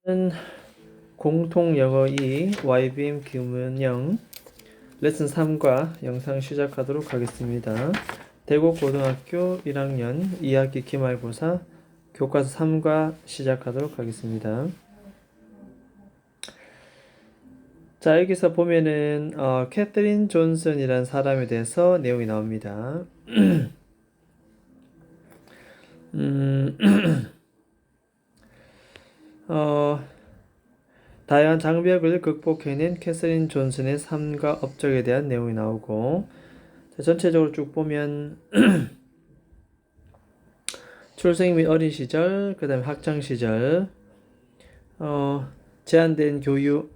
는 공통 영어 2 YBM 기문형 레슨 3과 영상 시작하도록 하겠습니다. 대곡고등학교 1학년 2학기 기말고사 교과서 3과 시작하도록 하겠습니다. 자, 여기서 보면은 캐서린 존슨이라는 사람에 대해서 내용이 나옵니다. 다양한 장벽을 극복해낸 캐서린 존슨의 삶과 업적에 대한 내용이 나오고, 전체적으로 쭉 보면 출생 및 어린 시절, 그 다음에 학창 시절, 제한된 교육,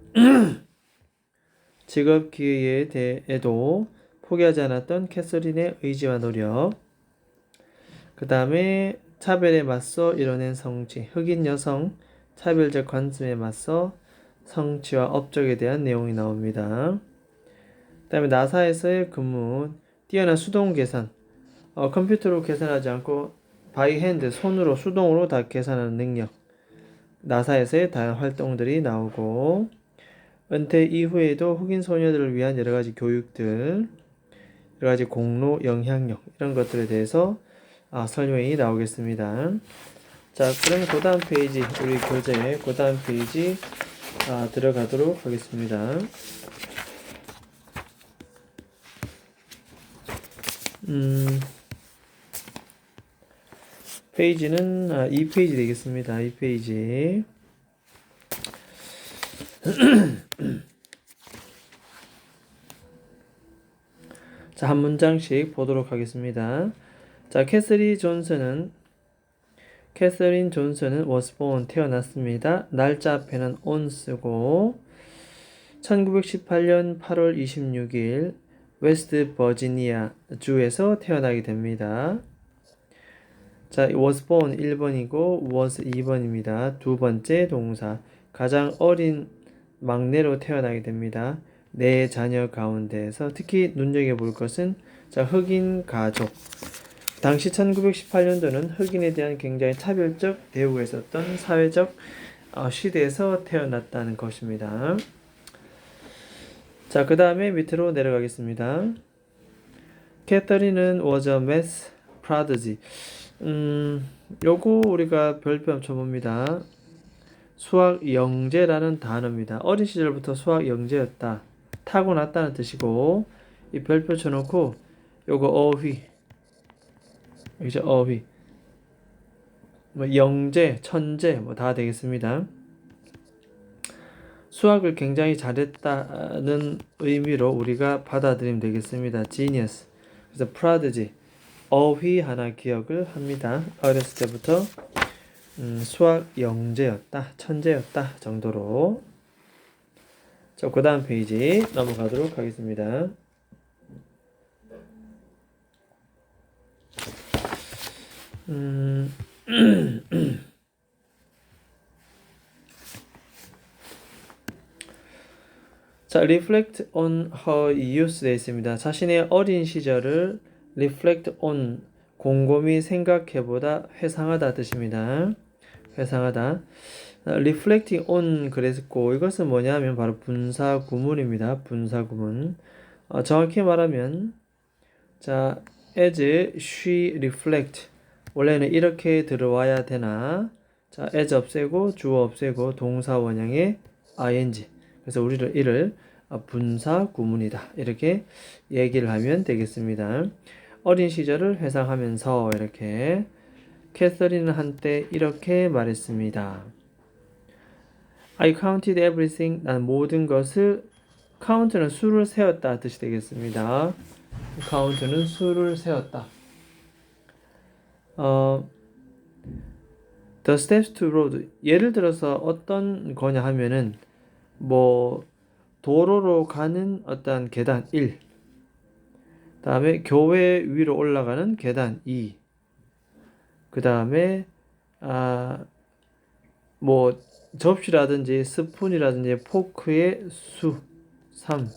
직업 기회에 대해도 포기하지 않았던 캐서린의 의지와 노력, 그 다음에 차별에 맞서 이뤄낸 성취, 흑인 여성 차별적 관점에 맞서 성취와 업적에 대한 내용이 나옵니다. 그 다음에 나사에서의 근무, 뛰어난 수동 계산, 컴퓨터로 계산하지 않고 바이 핸드, 손으로 수동으로 다 계산하는 능력, 나사에서의 다양한 활동들이 나오고, 은퇴 이후에도 흑인 소녀들을 위한 여러가지 교육들, 여러가지 공로, 영향력 이런 것들에 대해서 설명이 나오겠습니다. 자, 그럼 그 다음 페이지, 우리 교재의 그 다음 페이지 들어가도록 하겠습니다. 페이지는 2페이지 되겠습니다. 2페이지. 자, 한 문장씩 보도록 하겠습니다. 자, 캐서린 존슨은 was born, 태어났습니다. 날짜 앞에는 on 쓰고 1918년 8월 26일 웨스트 버지니아 주에서 태어나게 됩니다. 자, was born 1번이고 was 2번입니다. 두 번째 동사, 가장 어린 막내로 태어나게 됩니다. 네 자녀 가운데에서 특히 눈여겨볼 것은 자, 흑인 가족. 당시 1918년도는 흑인에 대한 굉장히 차별적 대우가 있었던 사회적 시대에서 태어났다는 것입니다. 자, 그 다음에 밑으로 내려가겠습니다. 캐서린은 was a math prodigy. 요거 우리가 별표 쳐봅니다. 수학 영재라는 단어입니다. 어린 시절부터 수학 영재였다. 타고났다는 뜻이고, 이 별표 쳐놓고 요거 어휘, 여기서 어휘, 뭐 영재, 천재 뭐 다 되겠습니다. 수학을 굉장히 잘했다는 의미로 우리가 받아들이면 되겠습니다. genius. 그래서 prodigy, 어휘 하나 기억을 합니다. 어렸을 때부터 수학 영재였다, 천재였다 정도로. 자, 그 다음 페이지 넘어가도록 하겠습니다. 자, reflect on her youth 되어 있습니다. 자신의 어린 시절을 reflect on, 곰곰이 생각해보다, 회상하다 뜻입니다. 회상하다. reflecting on 그랬고, 이것은 뭐냐면 바로 분사구문입니다. 분사구문. 정확히 말하면 자, as she reflect, 원래는 이렇게 들어와야 되나? 자, as 없애고 주어 없애고 동사 원형의 ing. 그래서 우리를 이를 분사구문이다, 이렇게 얘기를 하면 되겠습니다. 어린 시절을 회상하면서 이렇게 캐서린은 한때 이렇게 말했습니다. I counted everything. 난 모든 것을, count는 수를 세었다 뜻이 되겠습니다. count는 수를 세었다. The steps to road. 예를 들어서 어떤 거냐 하면은 뭐 도로로 가는 어떤 계단 1, 다음에 교회 위로 올라가는 계단 2, 그 다음에 뭐 접시라든지 스푼이라든지 포크의 수 3.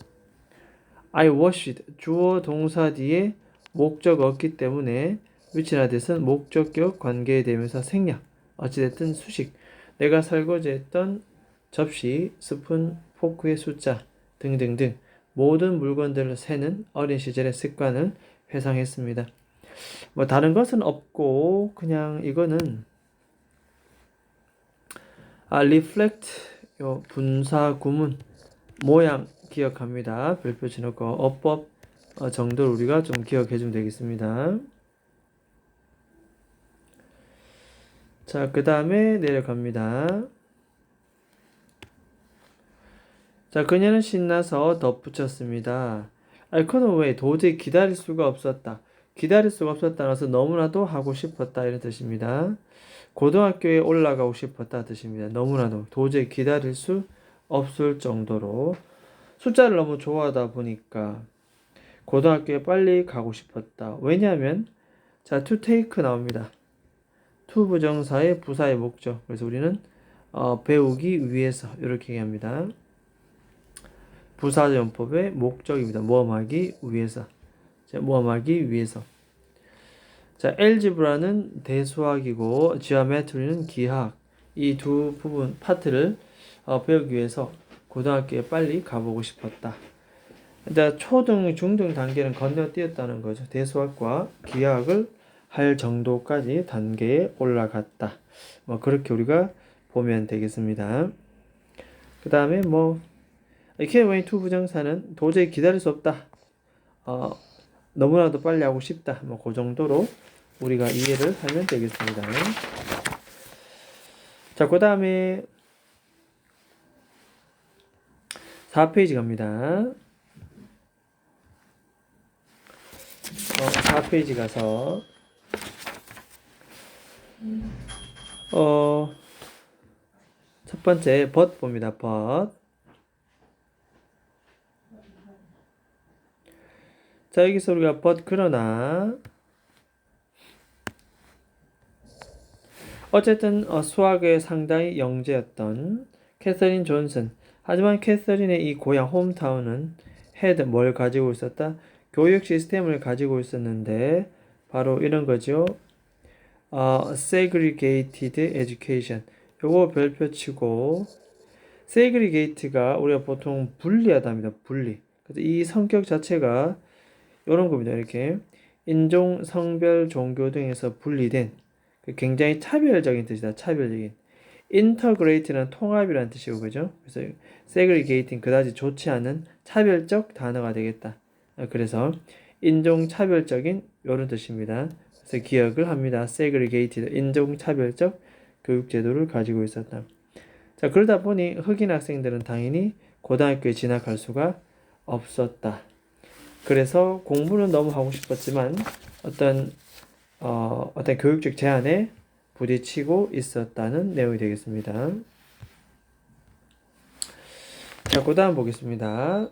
I washed, 주어 동사 뒤에 목적 없기 때문에 which나 that은 목적격 관계에 대면서 생략, 어찌됐든 수식. 내가 설거지했던 접시, 스푼, 포크의 숫자 등등등 모든 물건들을 세는 어린 시절의 습관을 회상했습니다. 뭐 다른 것은 없고 그냥 이거는 reflect 요 분사 구문 모양 기억합니다. 별표 치놓고 어법 정도를 우리가 좀 기억해 주면 되겠습니다. 자, 그 다음에 내려갑니다. 자, 그녀는 신나서 덧붙였습니다. I couldn't wait. 도저히 기다릴 수가 없었다. 기다릴 수가 없었다라서 너무나도 하고 싶었다 이런 뜻입니다. 고등학교에 올라가고 싶었다 뜻입니다. 너무나도 도저히 기다릴 수 없을 정도로 숫자를 너무 좋아하다 보니까 고등학교에 빨리 가고 싶었다. 왜냐하면 자, to take 나옵니다. to 부정사의 부사의 목적. 그래서 우리는 배우기 위해서 이렇게 얘기합니다. 부사전법의 목적입니다. 모험하기 위해서. 자, 모험하기 위해서. 자, 엘지브라는 대수학이고 지오메트리는 기하학. 이 두 부분 파트를 배우기 위해서 고등학교에 빨리 가보고 싶었다. 일단 초등, 중등 단계는 건너뛰었다는 거죠. 대수학과 기하학을 할 정도까지 단계에 올라갔다. 뭐 그렇게 우리가 보면 되겠습니다. 그 다음에 can't wait to 부정사는 도저히 기다릴 수 없다. 너무나도 빨리 하고 싶다. 뭐 그 정도로 우리가 이해를 하면 되겠습니다. 자, 그 다음에 4페이지 갑니다. 4페이지 가서 첫 번째 but 봅니다. but 자, 여기서 우리가 but 그러나 어쨌든 수학에 상당히 영재였던 캐서린 존슨. 하지만 캐서린의 이 고향 홈타운은 had 뭘 가지고 있었다? 교육 시스템을 가지고 있었는데 바로 이런 거죠. segregated education. 요거 별표 치고 segregate가 우리가 보통 분리하답니다. 분리. 그래서 이 성격 자체가 이런 겁니다. 이렇게 인종, 성별, 종교 등에서 분리된 굉장히 차별적인 뜻이다. 차별적인. integrate는 통합이라는 뜻이고 그죠? 그래서 segregating 그다지 좋지 않은 차별적 단어가 되겠다. 그래서 인종 차별적인 이런 뜻입니다. 그래서 기억을 합니다. segregated 인종 차별적 교육 제도를 가지고 있었다. 자, 그러다 보니 흑인 학생들은 당연히 고등학교에 진학할 수가 없었다. 그래서 공부는 너무 하고 싶었지만 어떤 교육적 제한에 부딪히고 있었다는 내용이 되겠습니다. 자, 그 다음 보겠습니다.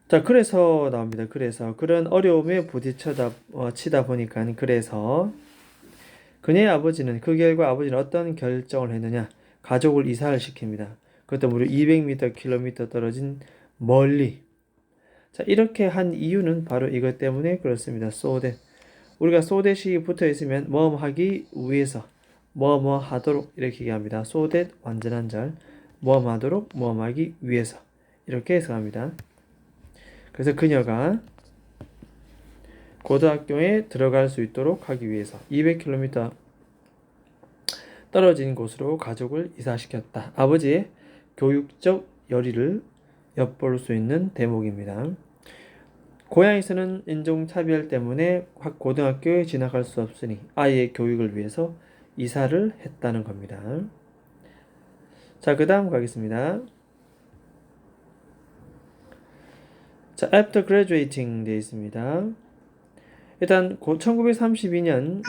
자, 그래서 나옵니다. 그래서 그런 어려움에 치다 보니까 그래서 그녀의 아버지는 그 결과 아버지는 어떤 결정을 했느냐? 가족을 이사를 시킵니다. 그것도 무려 200km 떨어진 멀리. 자, 이렇게 한 이유는 바로 이것 때문에 그렇습니다. so that. 우리가 so that이 붙어 있으면 뭐하기 위해서 뭐뭐 하도록 이렇게 얘기합니다. so that 완전한 절 뭐하도록 뭐하기 위해서 이렇게 해석합니다. 그래서 그녀가 고등학교에 들어갈 수 있도록 하기 위해서 200km 떨어진 곳으로 가족을 이사시켰다. 아버지의 교육적 열의를 엿볼 수 있는 대목입니다. 고향에서는 인종차별 때문에 고등학교에 진학할 수 없으니 아이의 교육을 위해서 이사를 했다는 겁니다. 자, 그 다음 가겠습니다. 자, after graduating 되어 있습니다. 일단 1932년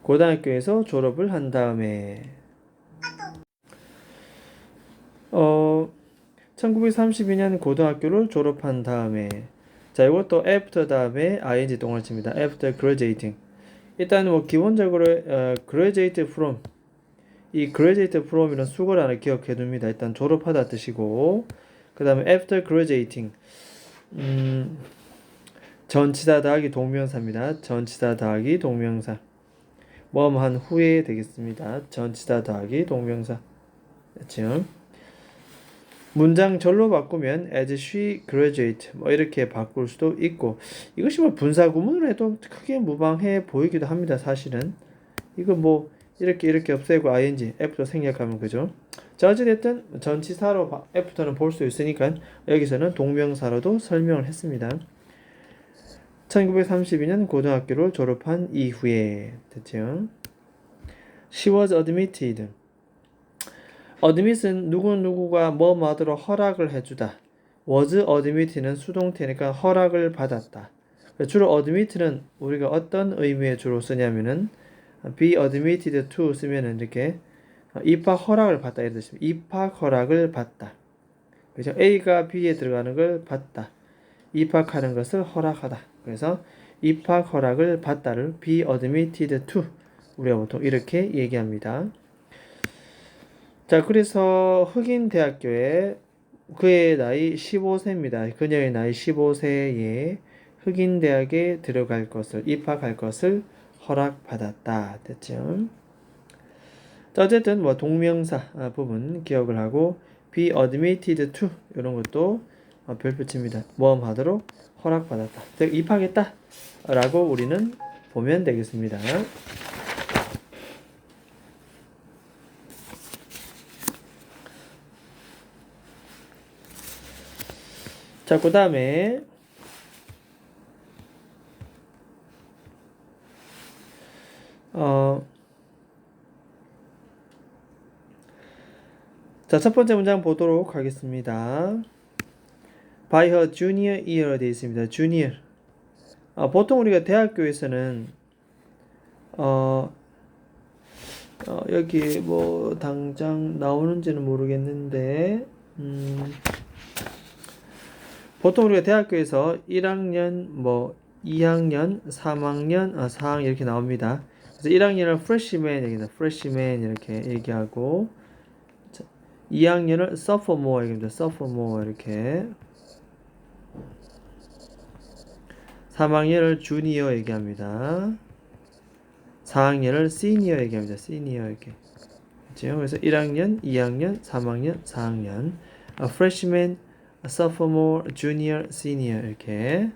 고등학교에서 졸업을 한 다음에 1932년 고등학교를 졸업한 다음에 자, 이것도 after 다음에 ing 동사입니다. after graduating. 일단 기본적으로 graduate from 이 graduate from 이런 수거를 하나 기억해 둡니다. 일단 졸업하다 뜻이고 그 다음에 after graduating 전치사 더하기 동명사입니다. 전치사 더하기 동명사. 뭐뭐한 후에 되겠습니다. 전치사 더하기 동명사. 그렇죠? 문장 절로 바꾸면 as she graduate 뭐 이렇게 바꿀 수도 있고, 이것이 뭐 분사 구문을 해도 크게 무방해 보이기도 합니다. 사실은 이거 뭐 이렇게 없애고 ing 애프터 생략하면 그죠. 자, 어찌됐든 전치사로 애프터는 볼 수 있으니까 여기서는 동명사로도 설명을 했습니다. 1932년 고등학교를 졸업한 이후에 됐죠. She was admitted. admit은 누구누구가 뭐 하도록 허락을 해주다. was admit는 수동태니까 허락을 받았다. 주로 admit는 우리가 어떤 의미에 주로 쓰냐면은 be admitted to 쓰면은 이렇게 입학 허락을 받다 이런 뜻입니다. 입학 허락을 받다. 그죠? A가 B에 들어가는 걸 받다. 입학하는 것을 허락하다. 그래서 입학 허락을 받다를 be admitted to 우리가 보통 이렇게 얘기합니다. 자, 그래서 흑인 대학교에 그의 나이 15세입니다. 그녀의 나이 15세에 흑인 대학에 들어갈 것을 입학할 것을 허락받았다. 됐죠? 자, 어쨌든 뭐 동명사 부분 기억을 하고 be admitted to 이런 것도 별표 칩니다. 모험하도록 허락받았다. 입학했다 라고 우리는 보면 되겠습니다. 자, 그 다음에 자, 첫 번째 문장 보도록 하겠습니다. By her junior year 되어 있습니다. junior. 보통 우리가 대학교에서는 여기 뭐 당장 나오는지는 모르겠는데 보통 우리가 대학교에서 1학년, 뭐 2학년, 3학년, 4학년 이렇게 나옵니다. 그래서 1학년을 freshman 얘기합니다. freshman 이렇게 얘기하고 2학년을 sophomore 얘기합니다. sophomore 이렇게 3학년을 junior 얘기합니다. 4학년을 senior 얘기합니다. senior 이렇게. 그렇죠? 그래서 1학년, 2학년, 3학년, 4학년 freshman, sophomore, junior, senior 이렇게.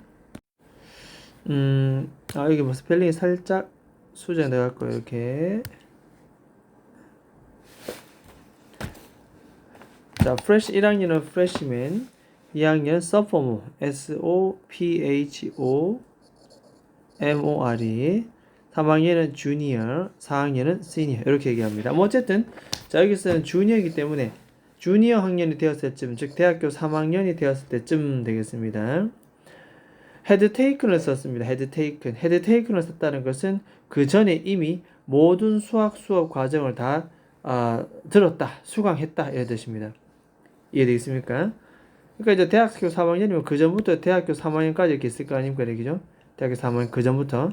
여기 뭐 스펠링이 살짝 수정돼갖고 이렇게. 자, 1학년은 freshman, 2학년은 sophomore, sophomore, 3학년은 junior, 4학년은 senior 이렇게 얘기합니다. 뭐 어쨌든 자, 여기서는 junior이기 때문에 주니어 학년이 되었을 때쯤, 즉 대학교 3학년이 되었을 때쯤 되겠습니다. had taken을 썼습니다. had taken을 썼다는 것은 그 전에 이미 모든 수학 수업 과정을 다 들었다, 수강했다 이런 뜻입니다. 이해되겠습니까? 그러니까 이제 대학교 3학년이면 그 전부터 대학교 3학년까지 이렇게 있을 거 아닙니까, 그죠? 대학교 3학년 그 전부터.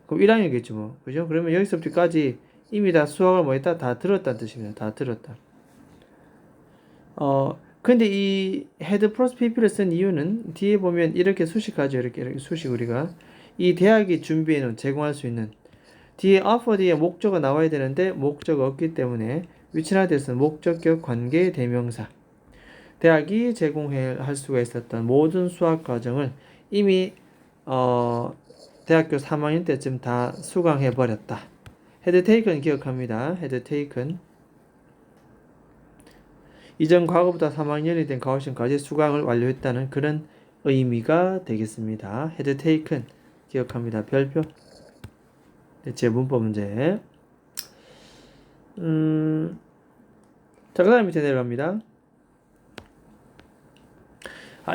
그럼 1학년이겠죠, 뭐, 그죠? 그러면 여기서부터까지 이미 다 수학을 뭐 했다, 다 들었다는 뜻입니다. 다 들었다. 근데 이 had 플러스 pp를 쓴 이유는 뒤에 보면 이렇게 수식하죠. 이렇게 수식 우리가 이 대학이 준비해 놓은 제공할 수 있는 뒤에 offer 뒤에 목적어가 나와야 되는데 목적어가 없기 때문에 위치나대에서는 목적격 관계 대명사 대학이 제공할 수가 있었던 모든 수학 과정을 이미 대학교 3학년 때쯤 다 수강해 버렸다. had taken 기억합니다. had taken 이전 과거보다 3학년이 된 가오신까지 수강을 완료했다는 그런 의미가 되겠습니다. had taken 기억합니다. 별표. 제 문법 문제. 자, 그 다음 밑에 내려갑니다.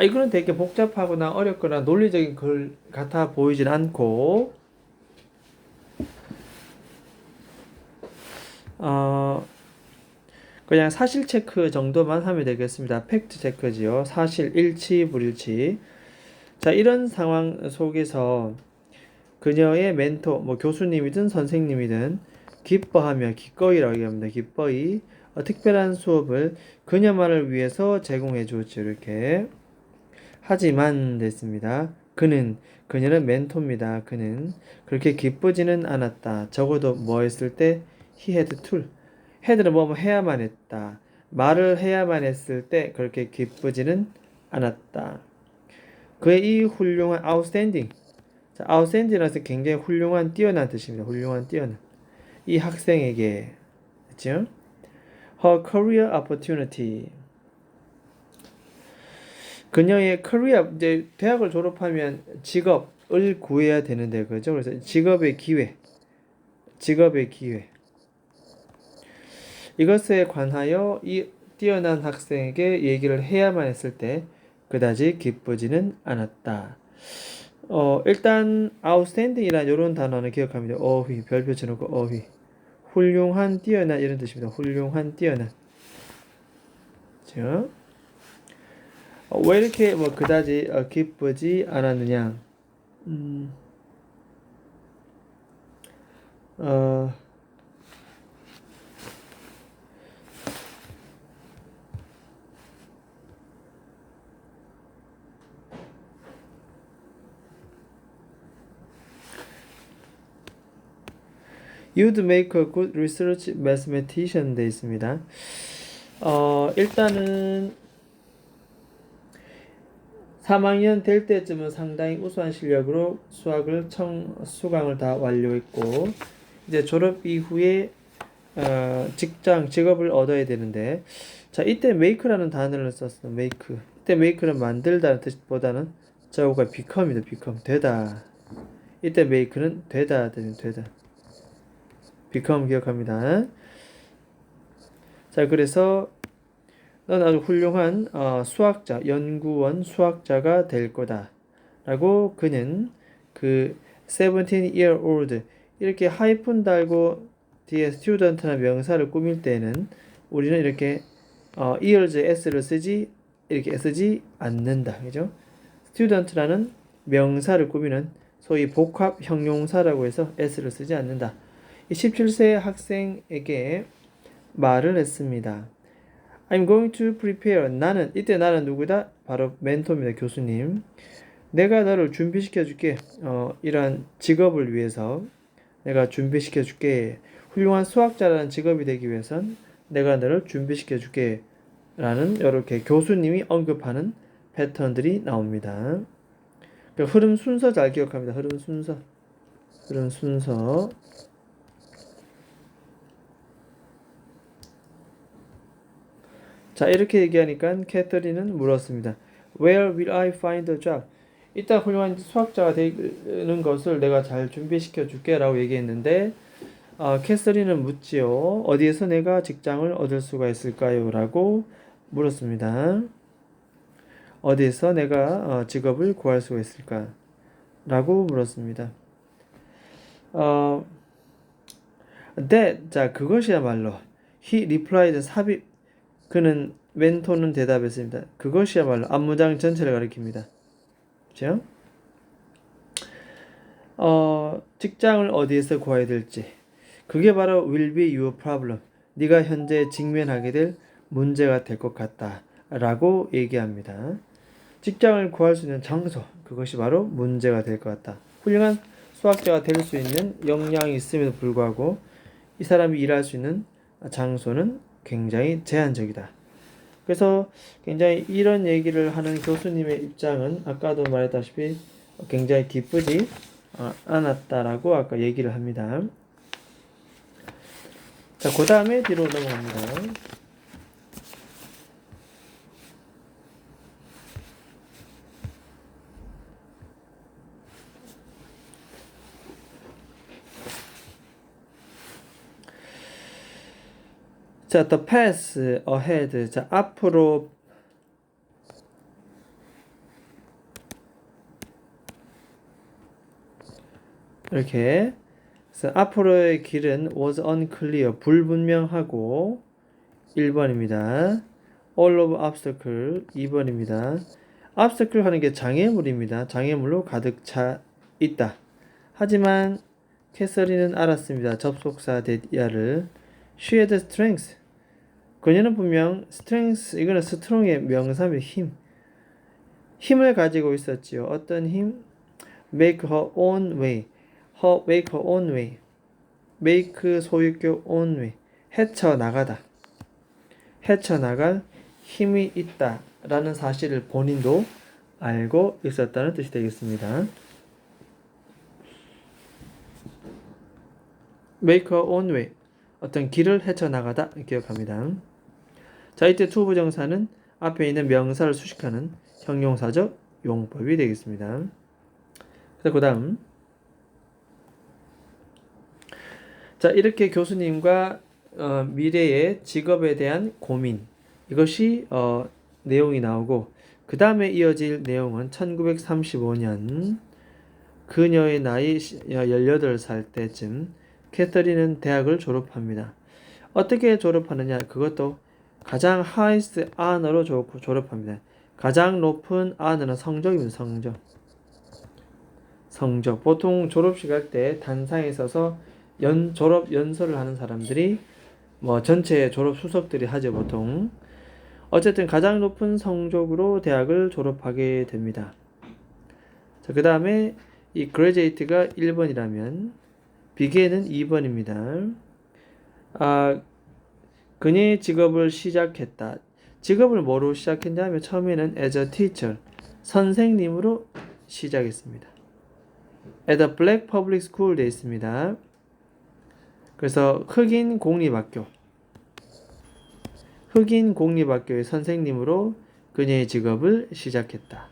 이거는 되게 복잡하거나 어렵거나 논리적인 글 같아 보이진 않고 그냥 사실 체크 정도만 하면 되겠습니다. 팩트 체크지요. 사실 일치 불일치. 자, 이런 상황 속에서 그녀의 멘토, 뭐 교수님이든 선생님이든 기뻐하며 기꺼이라고 얘기합니다. 기꺼이 특별한 수업을 그녀만을 위해서 제공해 주었죠. 이렇게. 하지만 됐습니다. 그녀는 멘토입니다. 그는 그렇게 기쁘지는 않았다. 적어도 뭐 했을 때 he had to. had는 뭐 해야만 했다. 말을 해야만 했을 때 그렇게 기쁘지는 않았다. 그의 이 훌륭한 outstanding. 자, outstanding이라서 굉장히 훌륭한 뛰어난 뜻입니다. 훌륭한 뛰어난. 이 학생에게 그렇죠? Her career opportunity. 그녀의 career 이제 대학을 졸업하면 직업을 구해야 되는데 그죠? 그래서 직업의 기회. 이것에 관하여 이 뛰어난 학생에게 얘기를 해야만 했을 때 그다지 기쁘지는 않았다. 일단 outstanding이라는 이런 단어는 기억합니다. 어휘 별표 쳐놓고 어휘. 훌륭한 뛰어난 이런 뜻입니다. 훌륭한 뛰어난. 그렇죠? 왜 이렇게 뭐 그다지 기쁘지 않았느냐? 어, You'd make a good research mathematician 돼 있습니다. 일단은 3학년 될 때쯤은 상당히 우수한 실력으로 수학을 수강을 다 완료했고 이제 졸업 이후에 직업을 얻어야 되는데 자 이때 make라는 단어를 썼어. make. 이때 make는 만들다는 뜻보다는 저거가 become이다. become 되다. 이때 make는 되다. become 기억합니다. 자 그래서 넌 아주 훌륭한 수학자, 연구원 수학자가 될 거다. 라고 그는 그 17year old 이렇게 하이픈 달고 뒤에 student나 명사를 꾸밀 때는 우리는 이렇게 years s를 쓰지 않는다. 그죠? student라는 명사를 꾸미는 소위 복합 형용사라고 해서 s를 쓰지 않는다. 이 17세 학생에게 말을 했습니다. I'm going to prepare. 이때 나는 누구다? 바로 멘토입니다. 교수님. 내가 너를 준비시켜 줄게. 이러한 직업을 위해서 내가 준비시켜 줄게. 훌륭한 수학자라는 직업이 되기 위해선 내가 너를 준비시켜 줄게. 라는 이렇게 교수님이 언급하는 패턴들이 나옵니다. 흐름 순서 잘 기억합니다. 흐름 순서. 자 이렇게 얘기하니까 캐서린은 물었습니다. Where will I find a job? 이따 훌륭한 수학자가 되는 것을 내가 잘 준비시켜 줄게 라고 얘기했는데 캐서린은 묻지요. 어디에서 내가 직장을 얻을 수가 있을까요? 라고 물었습니다. 어디에서 내가 직업을 구할 수가 있을까? 라고 물었습니다. 자 그것이야말로 he replied 그는 멘토는 대답했습니다. 그것이야말로 앞문장 전체를 가리킵니다. 그렇죠? 직장을 어디에서 구해야 될지 그게 바로 will be your problem. 네가 현재 직면하게 될 문제가 될 것 같다. 라고 얘기합니다. 직장을 구할 수 있는 장소 그것이 바로 문제가 될 것 같다. 훌륭한 수학자가 될 수 있는 역량이 있음에도 불구하고 이 사람이 일할 수 있는 장소는 굉장히 제한적이다. 그래서 굉장히 이런 얘기를 하는 교수님의 입장은 아까도 말했다시피 굉장히 기쁘지 않았다라고 아까 얘기를 합니다. 자, 그 다음에 뒤로 넘어갑니다. 자, the path ahead. 자, 앞으로 이렇게 그래서 앞으로의 길은 was unclear. 불분명하고 1번입니다. all of obstacle 2번입니다. obstacle 하는 게 장애물입니다. 장애물로 가득 차 있다. 하지만 캐서린은 알았습니다. 접속사 대야를 she had strength. 그녀는 분명 strength 이거는 strong의 명사입니다. 힘을 가지고 있었지요. 어떤 힘? make her own way. make her own way. make 소유격 own way. 헤쳐나가다. 헤쳐나갈 힘이 있다 라는 사실을 본인도 알고 있었다는 뜻이 되겠습니다. make her own way. 어떤 길을 헤쳐나가다 기억합니다. 자, 이때 to 부정사는 앞에 있는 명사를 수식하는 형용사적 용법이 되겠습니다. 그 다음 자, 이렇게 교수님과 미래의 직업에 대한 고민 이것이 내용이 나오고 그 다음에 이어질 내용은 1935년 그녀의 나이 18살 때쯤 캐서린은 대학을 졸업합니다. 어떻게 졸업하느냐 그것도 가장 highest honor로 졸업합니다. 가장 높은 honor는 성적입니다. 성적. 보통 졸업식 할 때 단상에 서서 졸업 연설을 하는 사람들이 전체 졸업 수석들이 하죠 보통. 어쨌든 가장 높은 성적으로 대학을 졸업하게 됩니다. 자, 그 다음에 이 graduate가 1번이라면 비계는 2번입니다. 그녀의 직업을 시작했다. 직업을 뭐로 시작했냐면 처음에는 as a teacher, 선생님으로 시작했습니다. at a black public school 되어 있습니다. 그래서 흑인 공립학교의 선생님으로 그녀의 직업을 시작했다.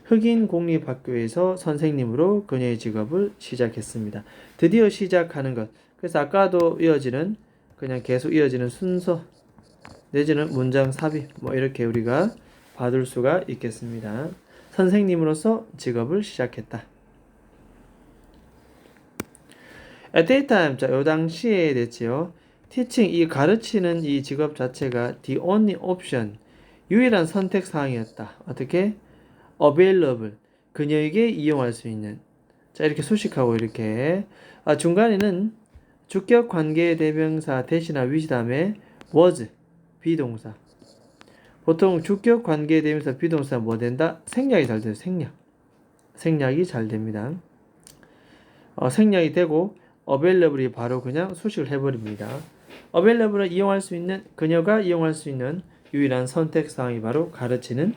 흑인 공립학교에서 선생님으로 그녀의 직업을 시작했습니다. 드디어 시작하는 것. 그래서 아까도 이어지는 그냥 계속 이어지는 순서 내지는 문장 삽입 이렇게 우리가 받을 수가 있겠습니다. 선생님으로서 직업을 시작했다. At that time, 자, 요 당시에 됐지요. teaching, 이 가르치는 이 직업 자체가 the only option, 유일한 선택 사항이었다. 어떻게? available, 그녀에게 이용할 수 있는. 자, 이렇게 수식하고 이렇게. 중간에는 주격 관계 대명사 대신나 위시 다음에 was, 비동사. 보통 주격 관계 대명사 비동사 뭐 된다? 생략이 잘 돼요. 생략이 잘 됩니다. 생략이 되고 available이 바로 그냥 수식을 해버립니다. available을 이용할 수 있는, 그녀가 이용할 수 있는 유일한 선택사항이 바로 가르치는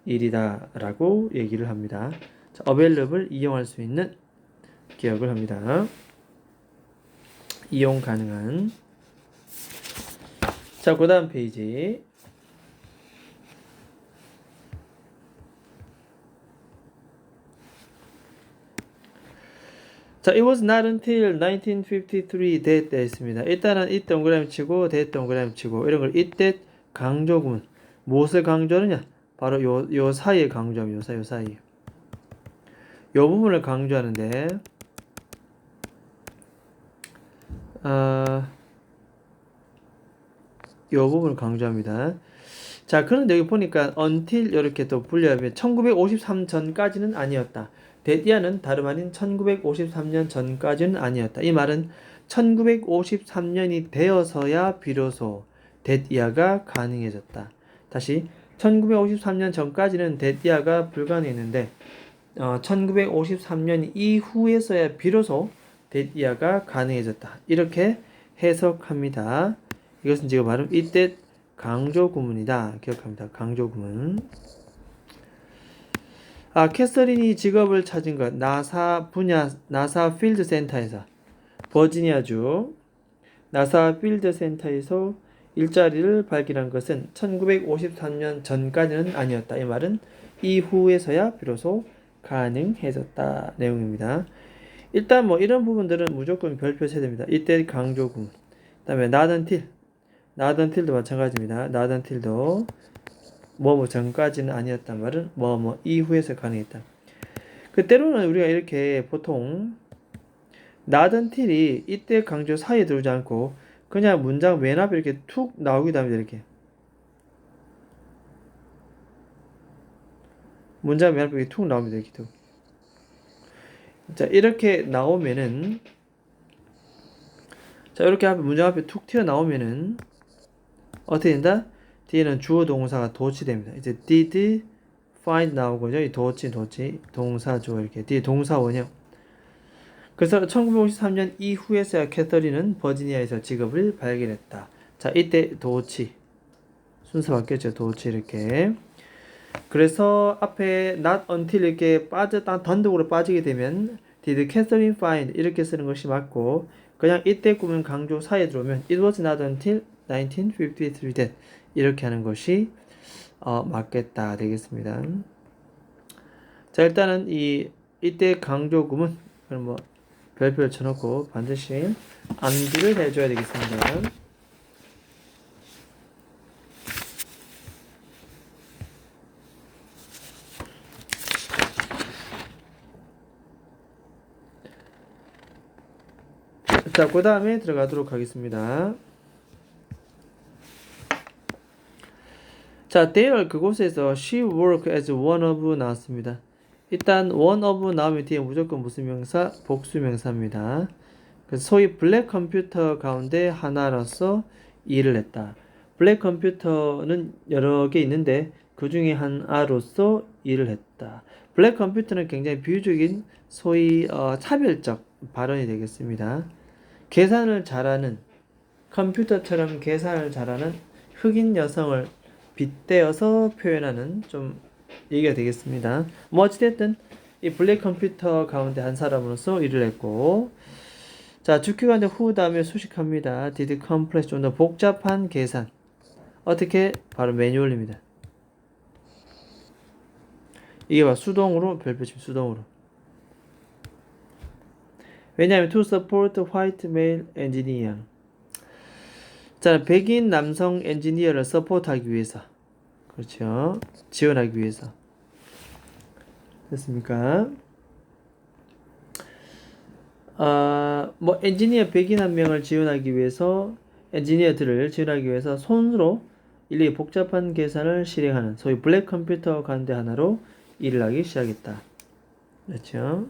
일이다 라고 얘기를 합니다. 자, available 이용할 수 있는 기억을 합니다. 이용 가능한. 자, 그 다음 페이지. 자, it was not until 1953 that 되어 있습니다. 일단은 it 동그라미 치고 that 동그라미 치고 이런 걸 it that 강조구문. 무엇을 강조하느냐? 바로 요 사이에 강조합니다. 요 사이. 요 부분을 강조하는데 요 부분을 강조합니다. 자, 그런데 여기 보니까 until 이렇게 또 분류하면 1953 전까지는 아니었다. that year는 다름 아닌 1953년 전까지는 아니었다. 이 말은 1953년이 되어서야 비로소 that year가 가능해졌다. 다시 1953년 전까지는 that year가 불가능했는데 1953년 이후에서야 비로소 that year가 가능해졌다. 이렇게 해석합니다. 이것은 지금 말은 이때 강조 구문이다. 기억합니다. 강조 구문. 캐서린이 직업을 찾은 것. 나사 필드 센터에서, 버지니아주 나사 필드 센터에서 일자리를 발견한 것은 1953년 전까지는 아니었다. 이 말은 이후에서야 비로소 가능해졌다. 내용입니다. 일단 이런 부분들은 무조건 별표 쳐야 됩니다. 이때 강조 구문. 그 다음에 not until도 마찬가지입니다. not until도 뭐뭐 전까지는 아니었단 말은 뭐뭐 이후에서 가능했다. 때로는 우리가 이렇게 보통 not until이 이때 강조 사이에 들어오지 않고 그냥 문장 맨 앞에 이렇게 툭 나오기도 합니다. 이렇게 문장 맨 앞에 툭 나옵니다. 이렇게 툭. 자, 이렇게 나오면은, 자, 이렇게 문장 앞에 툭 튀어나오면은 어떻게 된다? 뒤에는 주어 동사가 도치됩니다. 이제 did find 나오고죠. 이 도치 동사죠. 이렇게 뒤에 동사 원형. 그래서 1953년 이후에서야 캐서린은 버지니아에서 직업을 발견했다. 자, 이때 도치 순서 바뀌었죠. 도치 이렇게. 그래서 앞에 not until 이렇게 단독으로 빠지게 되면 did Catherine find 이렇게 쓰는 것이 맞고, 그냥 이때 꾸민 강조 사이에 들어오면 it was not until 1953 that 이렇게 하는 것이 맞겠다 되겠습니다. 자, 일단은 이때 강조구문 그럼 뭐 별표를 쳐놓고 반드시 암기를 해줘야 되겠습니다. 자, 그 다음에 들어가도록 하겠습니다. 자, there 그곳에서 she worked as one of 나왔습니다. 일단 one of 나오면 뒤에 무조건 무슨 명사? 복수명사입니다. 그래서 소위 블랙 컴퓨터 가운데 하나로서 일을 했다. 블랙 컴퓨터는 여러 개 있는데 그 중에 하나로서 일을 했다. 블랙 컴퓨터는 굉장히 비유적인 소위 차별적 발언이 되겠습니다. 계산을 잘하는, 컴퓨터처럼 계산을 잘하는 흑인 여성을 빗대어서 표현하는 좀 얘기가 되겠습니다. 뭐 어찌됐든 이 블랙 컴퓨터 가운데 한 사람으로서 일을 했고, 자, 주격한데 who 다음에 수식합니다. did complex 좀 더 복잡한 계산. 어떻게? 바로 매뉴얼입니다. 이게 봐, 수동으로 별표치면 수동으로. 왜냐하면 to support white male engineer. 자, 백인 남성 엔지니어를 서포트하기 위해서. 그렇죠. 지원하기 위해서. 됐습니까? 뭐 엔지니어 백인 한 명을 지원하기 위해서, 엔지니어들을 지원하기 위해서 손으로 일일이 복잡한 계산을 실행하는 소위 블랙 컴퓨터 가운데 하나로 일을 하기 시작했다. 그렇죠.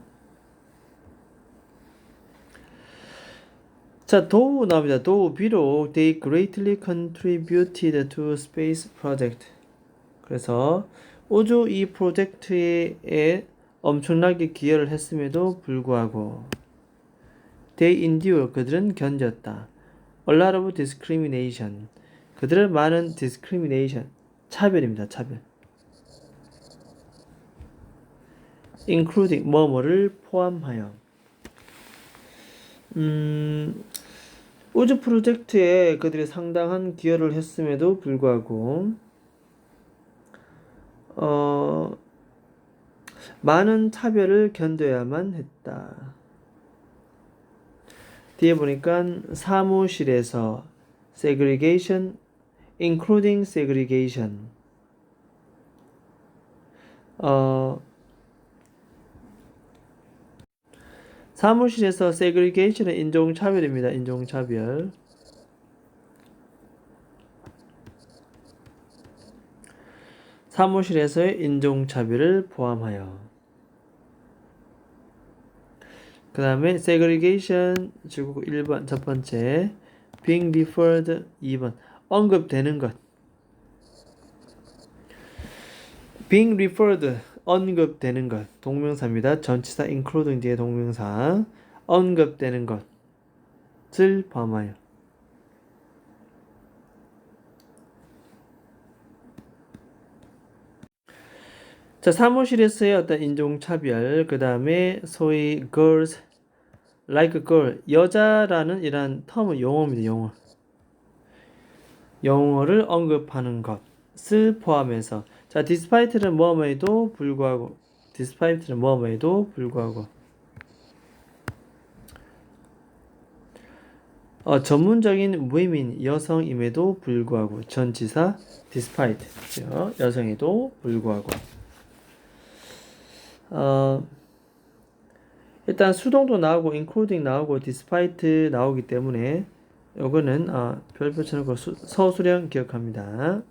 자, 도우 나옵니다. 도우 비록 they greatly contributed to space project. 그래서 우주 이 프로젝트에 엄청나게 기여를 했음에도 불구하고 they endure 그들은 견뎠다. A lot of discrimination. 그들은 많은 discrimination 차별입니다. 차별. including 뭐뭐를 포함하여. 우주 프로젝트에 그들이 상당한 기여를 했음에도 불구하고 많은 차별을 견뎌야만 했다. 뒤에 보니까 사무실에서 segregation, including segregation. 사무실에서 segregation은 인종차별입니다. 인종차별. 사무실에서의 인종차별을 포함하여. 그 다음에 segregation 주국 1번 첫 번째, being referred 2번 언급되는 것. being referred 언급되는 것 동명사입니다. 전치사 including 뒤에 동명사 언급되는 것을 포함하여. 자, 사무실에서의 어떤 인종차별, 그 다음에 소위 girls like girl 여자라는 이런 텀은 용어입니다. 용어. 영어를 언급하는 것을 포함해서. 자, despite는 뭐뭐에도 불구하고. despite는 뭐뭐에도 불구하고. 전문적인 women 여성임에도 불구하고. 전치사 despite 그렇죠? 여성에도 불구하고. 일단 수동도 나오고 including 나오고 despite 나오기 때문에 요거는 별표 쳐놓고 서술형 기억합니다.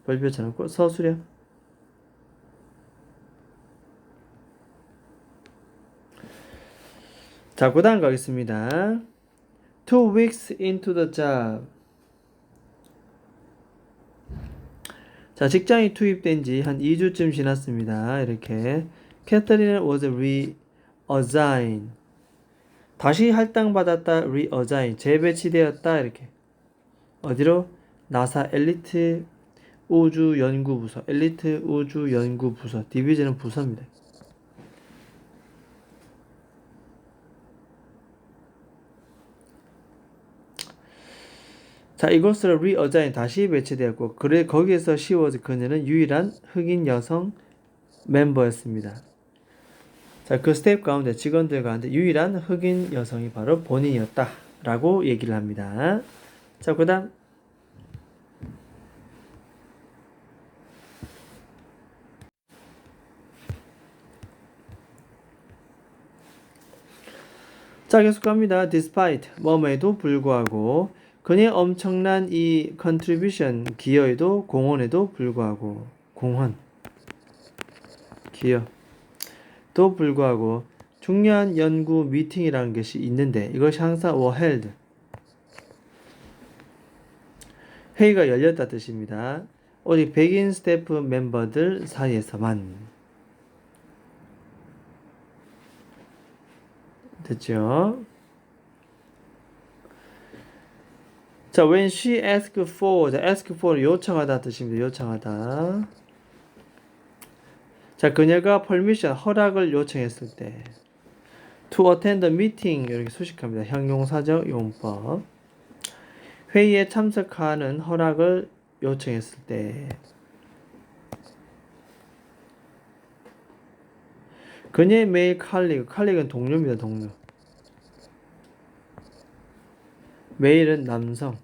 별표 쳐놓고 서술형. 자, 그 다음 가겠습니다. 2 weeks into the job. 자, 직장이 투입된 지 한 2주쯤 지났습니다. 이렇게. 캐서린 was reassigned. 다시 할당받았다, reassign. 재배치되었다, 이렇게. 어디로? 나사 엘리트 우주연구부서. 엘리트 우주연구부서. 디비전은 부서입니다. 자, 이것으로 reassign 다시 배치되었고, 그래 거기에서 she was 그녀는 유일한 흑인 여성 멤버였습니다. 자, 그 스텝 가운데 직원들 가운데 유일한 흑인 여성이 바로 본인이었다라고 얘기를 합니다. 자, 그다음 자, 계속 갑니다. despite 뭐뭐에도 불구하고 그녀의 엄청난 이 contribution 기여에도 공헌에도 불구하고 공헌 기여도 불구하고 중요한 연구 미팅이라는 것이 있는데 이것이 항상 were held 회의가 열렸다 뜻입니다. 오직 백인 스태프 멤버들 사이에서만 됐죠? 자, when she asked for, ask for 요청하다 뜻입니다. 요청하다. 자, 그녀가 permission 허락을 요청했을 때 to attend the meeting 이렇게 수식합니다. 형용사적 용법. 회의에 참석하는 허락을 요청했을 때 그녀의 메일 칼릭은 동료입니다. 동료. 메일은 남성.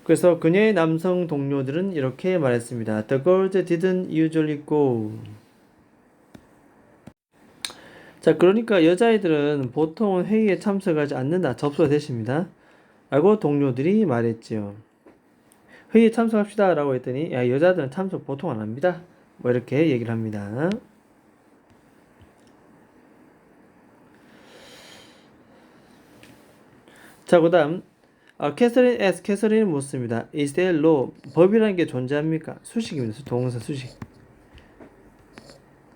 그래서 그녀의 남성 동료들은 이렇게 말했습니다. The girls didn't usually go. 자, 그러니까 여자애들은 보통은 회의에 참석하지 않는다. 접수가 되십니다. 라고 동료들이 말했지요. 회의에 참석합시다 라고 했더니 야, 여자들은 참석 보통 안 합니다. 뭐 이렇게 얘기를 합니다. 자, 그 다음 캐서린이 묻습니다. Is there law? 법이라는 게 존재합니까? 수식입니다. 동사 수식.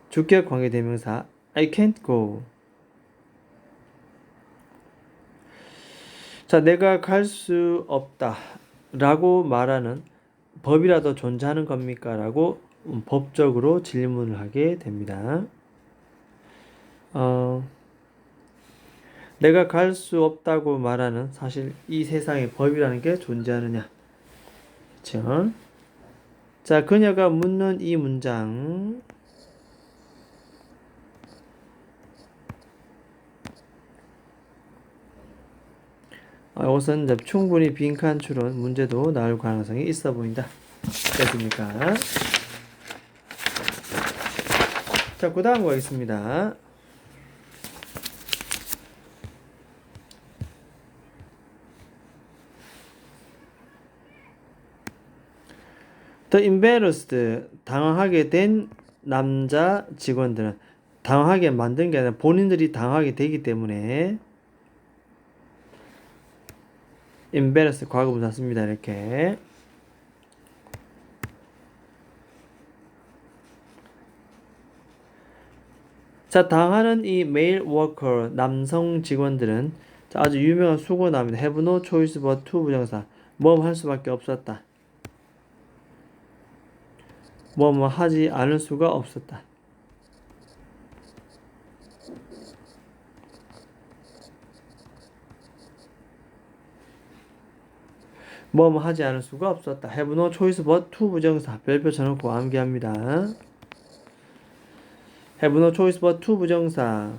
주격 관계 대명사 I can't go. 자, 내가 갈 수 없다 라고 말하는 법이라도 존재하는 겁니까? 라고 법적으로 질문을 하게 됩니다. 내가 갈 수 없다고 말하는 사실 이 세상에 법이라는 게 존재하느냐. 그쵸? 자, 그녀가 묻는 이 문장. 이것은 충분히 빈칸 추론 문제도 나올 가능성이 있어 보인다. 됐습니까? 자, 그 다음 가겠습니다. The embarrassed, 당황하게 된 남자 직원들은 당황하게 만든 게 아니라 본인들이 당황하게 되기 때문에 embarrassed 과거분사 씁니다. 이렇게. 자, 당하는 이 male worker, 남성 직원들은 자, 아주 유명한 수고 나옵니다. have no choice but to 부정사. 뭐뭐 할 수밖에 없었다. 뭐뭐 하지 않을 수가 없었다. 뭐뭐 하지 않을 수가 없었다. have no choice but to 부정사. 별표 쳐놓고 암기합니다. have no choice but to 부정사.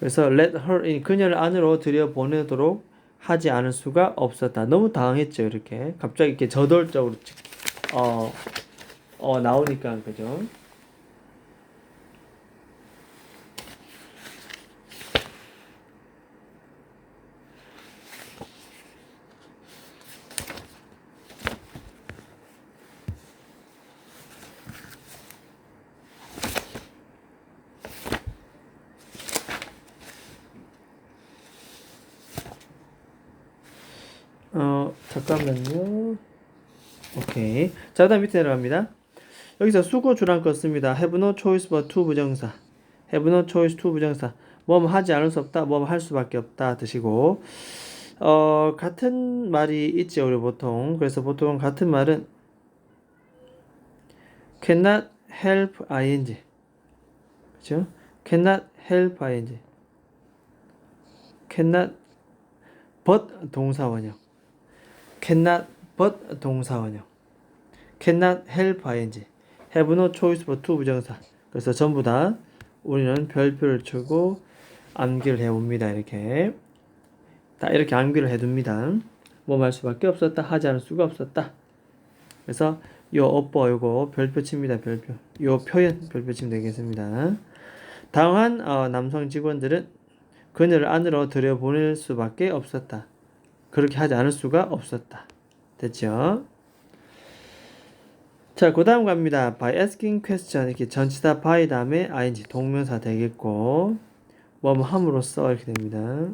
그래서 let her in, 그녀를 안으로 들여보내도록 하지 않을 수가 없었다. 너무 당황했죠. 이렇게 갑자기 이렇게 저돌적으로 나오니까 그죠? 잠깐만요. 오케이. 자, 그다음 밑에 내려갑니다. 여기서 수거 주란거 씁니다. have no choice but to 부정사. have no choice to 부정사. 뭐뭐 하지 않을 수 없다. 뭐뭐 할 수밖에 없다. 뜻이고. 같은 말이 있죠, 우리 보통. 그래서 보통 같은 말은 cannot help ing. 그죠? cannot help ing. cannot but 동사원형. cannot but 동사원형. cannot help ing. have no choice but to 부정사. 그래서 전부 다 우리는 별표를 치고 암기를 해봅니다. 이렇게. 다 이렇게 암기를 해둡니다. 뭐 할 수밖에 없었다. 하지 않을 수가 없었다. 그래서 요 어법 요거 별표 칩니다. 별표. 요 표현 별표 치면 되겠습니다. 당한 남성 직원들은 그녀를 안으로 들여보낼 수밖에 없었다. 그렇게 하지 않을 수가 없었다. 됐죠? 자, 그 다음 갑니다. by asking question 이렇게 전치사 by 다음에 ing 동명사 되겠고 뭐 함으로써 이렇게 됩니다.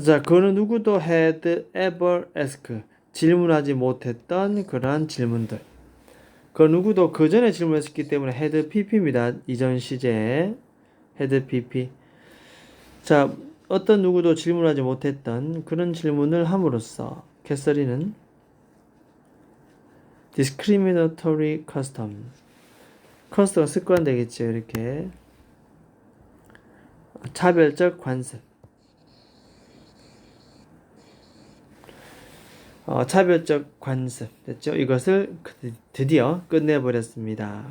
자, 그는 누구도 had ever asked 질문하지 못했던 그러한 질문들. 그 누구도 그 전에 질문했었기 때문에 had pp입니다. 이전 시제 had pp. 자, 어떤 누구도 질문하지 못했던 그런 질문을 함으로써 캐서린은 discriminatory custom. custom 습관 되겠죠. 이렇게 차별적 관습. 차별적 관습 됐죠? 이것을 드디어 끝내버렸습니다.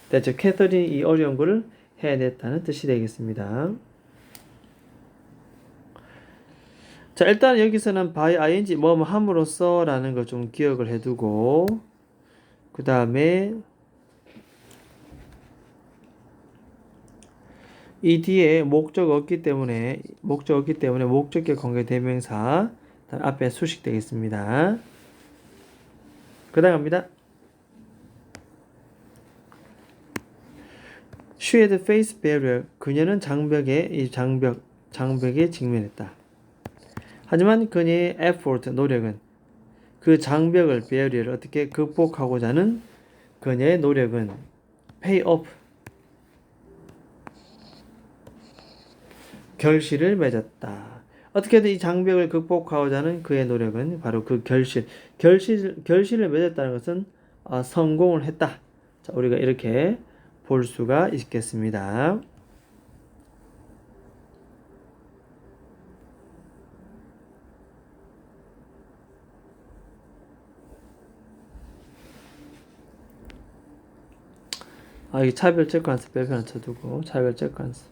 됐죠? 캐서린이 이 어려운 거를 해냈다는 뜻이 되겠습니다. 자, 일단 여기서는 by ing 뭐뭐 함으로써 라는 거 좀 기억을 해두고 그 다음에 이 뒤에 목적 없기 때문에 목적격 관계 대명사 앞에 수식 되겠습니다. 그 다음 갑니다. She had face barrier. 그녀는 장벽에 직면했다. 하지만 그녀의 effort, 노력은 그 장벽을, barrier를 어떻게 극복하고자 하는 그녀의 노력은 pay off. 결실을 맺었다. 어떻게든 이 장벽을 극복하고자 하는 그의 노력은 바로 그 결실을 맺었다는 것은 성공을 했다. 자, 우리가 이렇게 볼 수가 있겠습니다. 이 차별적 관습 별표 하나 쳐두고 차별적 관습.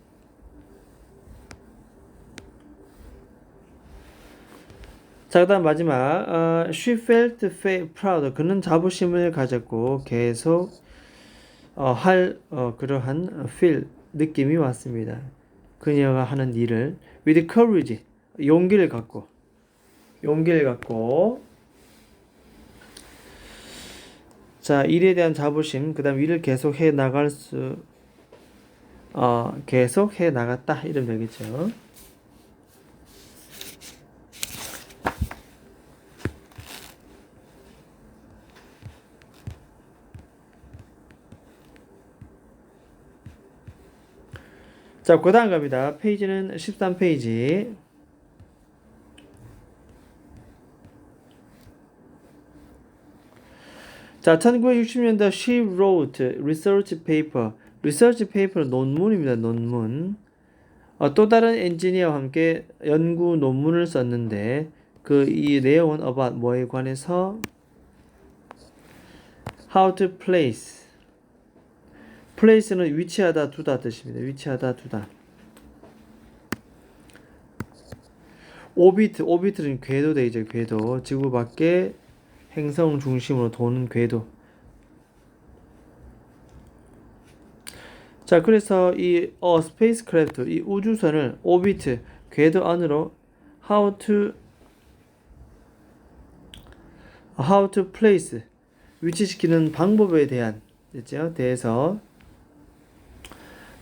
자, 그 다음 마지막 she felt proud. 그는 자부심을 가졌고 계속 그러한 feel 느낌이 왔습니다. 그녀가 하는 일을 with courage 용기를 갖고 자, 일에 대한 자부심 그 다음 일을 계속 해 나갔다 이러면 되겠죠. 자, 그 다음 갑니다. 페이지는 13페이지. 자, 1960년대 she wrote research paper. research paper는 논문입니다. 논문. 또 다른 엔지니어와 함께 연구 논문을 썼는데 이 내용은 about 뭐에 관해서 how to place. place는 위치하다 두다 뜻입니다. 위치하다 두다. 오비트는 궤도 되죠. 궤도. 지구 밖에 행성 중심으로 도는 궤도. 자, 그래서 이 스페이스크래프트 이 우주선을 오비트 궤도 안으로 how to place 위치시키는 방법에 대해서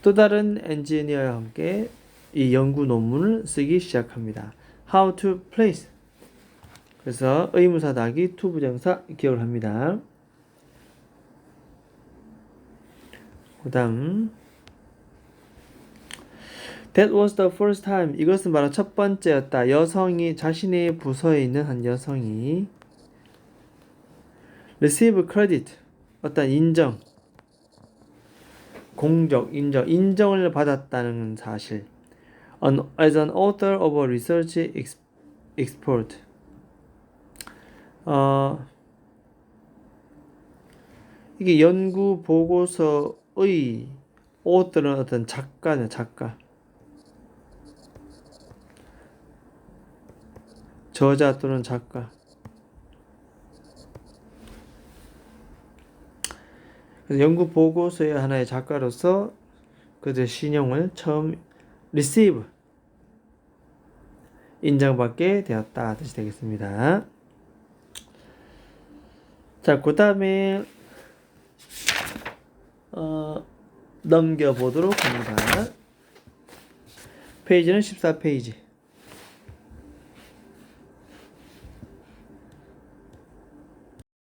또 다른 엔지니어와 함께 이 연구 논문을 쓰기 시작합니다. How to place. 그래서 의무사 더하기 to 부정사 기억을 합니다. 그 다음 That was the first time. 이것은 바로 첫 번째였다. 여성이 자신의 부서에 있는 한 여성이 receive credit. 어떤 인정, 공적, 인정을 받았다는 사실. As an author of a research expert. 이게 연구 보고서의 author는 어떤 작가네, 작가. 저자 또는 작가. 그래서 연구 보고서의 하나의 작가로서 그들의 신용을 처음 receive 인정받게 되었다 뜻이 되겠습니다. 자, 그 다음에 넘겨보도록 합니다. 페이지는 14페이지.